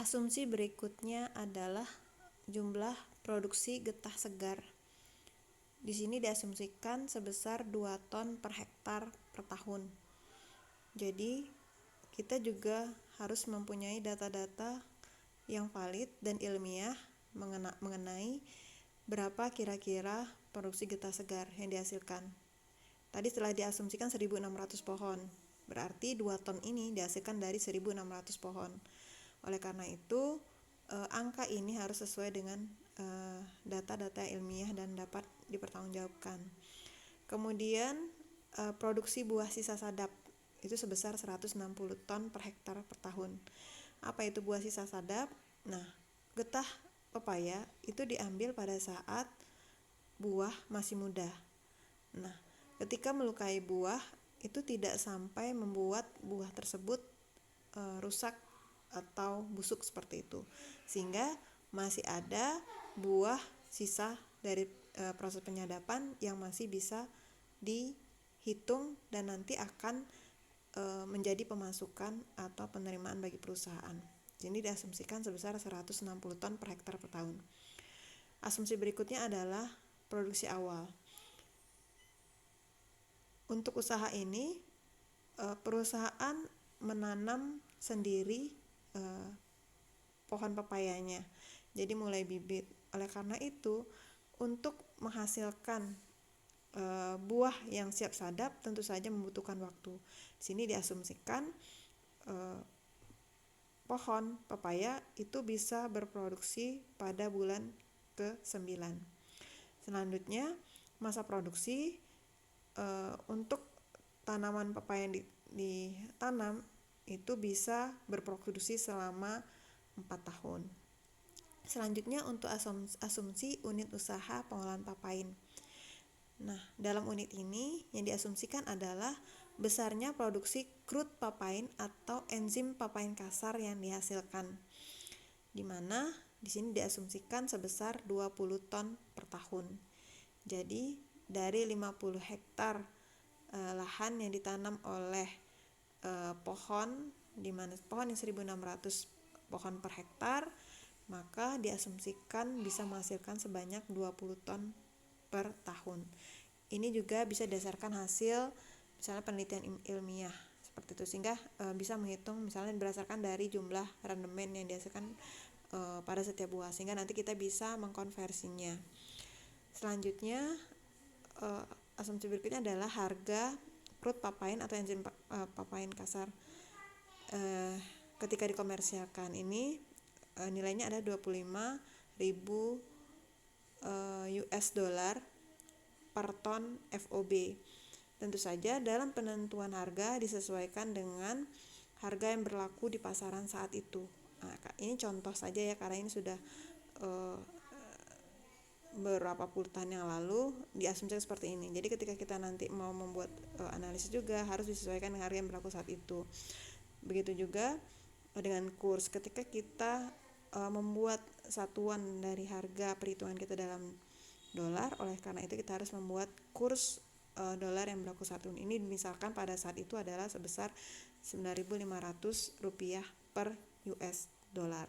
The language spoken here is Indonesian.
Asumsi berikutnya adalah jumlah produksi getah segar. Di sini diasumsikan sebesar 2 ton per hektar per tahun. Jadi, kita juga harus mempunyai data-data yang valid dan ilmiah mengenai berapa kira-kira produksi getah segar yang dihasilkan. Tadi setelah diasumsikan 1.600 pohon, berarti 2 ton ini dihasilkan dari 1.600 pohon. Oleh karena itu, angka ini harus sesuai dengan data-data ilmiah dan dapat dipertanggungjawabkan. Kemudian, produksi buah sisa sadap itu sebesar 160 ton per hektar per tahun. Apa itu buah sisa sadap? Nah, getah pepaya itu diambil pada saat buah masih muda. Nah, ketika melukai buah itu tidak sampai membuat buah tersebut rusak atau busuk seperti itu, sehingga masih ada buah sisa dari proses penyadapan yang masih bisa dihitung dan nanti akan menjadi pemasukan atau penerimaan bagi perusahaan. Jadi diasumsikan sebesar 160 ton per hektar per tahun. Asumsi berikutnya adalah produksi awal. Untuk usaha ini, perusahaan menanam sendiri pohon pepayanya, jadi mulai bibit. Oleh karena itu, untuk menghasilkan buah yang siap sadap tentu saja membutuhkan waktu. Di sini diasumsikan pohon pepaya itu bisa berproduksi pada bulan ke-9. Selanjutnya, masa produksi untuk tanaman pepaya yang ditanam itu bisa berproduksi selama 4 tahun. Selanjutnya untuk asumsi unit usaha pengolahan papain. Nah, dalam unit ini yang diasumsikan adalah besarnya produksi crude papain atau enzim papain kasar yang dihasilkan, di mana di sini diasumsikan sebesar 20 ton per tahun. Jadi, dari 50 hektar lahan yang ditanam oleh pohon, di mana pohon yang 1.600 pohon per hektar, maka diasumsikan bisa menghasilkan sebanyak 20 ton per tahun. Ini juga bisa didasarkan hasil misalnya penelitian ilmiah seperti itu, sehingga bisa menghitung misalnya berdasarkan dari jumlah rendemen yang dihasilkan pada setiap buah, sehingga nanti kita bisa mengkonversinya. Selanjutnya, asumsi berikutnya adalah harga crude papain atau enzim papain kasar ketika dikomersialkan. Ini nilainya ada 25.000 US dollar per ton FOB. Tentu saja dalam penentuan harga disesuaikan dengan harga yang berlaku di pasaran saat itu. Nah, ini contoh saja ya, karena ini sudah beberapa puluh tahun yang lalu diasumsikan seperti ini. Jadi ketika kita nanti mau membuat analisis juga harus disesuaikan dengan harga yang berlaku saat itu. Begitu juga dengan kurs, ketika kita membuat satuan dari harga perhitungan kita dalam dolar, oleh karena itu kita harus membuat kurs dolar yang berlaku saat ini. Misalkan pada saat itu adalah sebesar 9.500 rupiah per US dollar.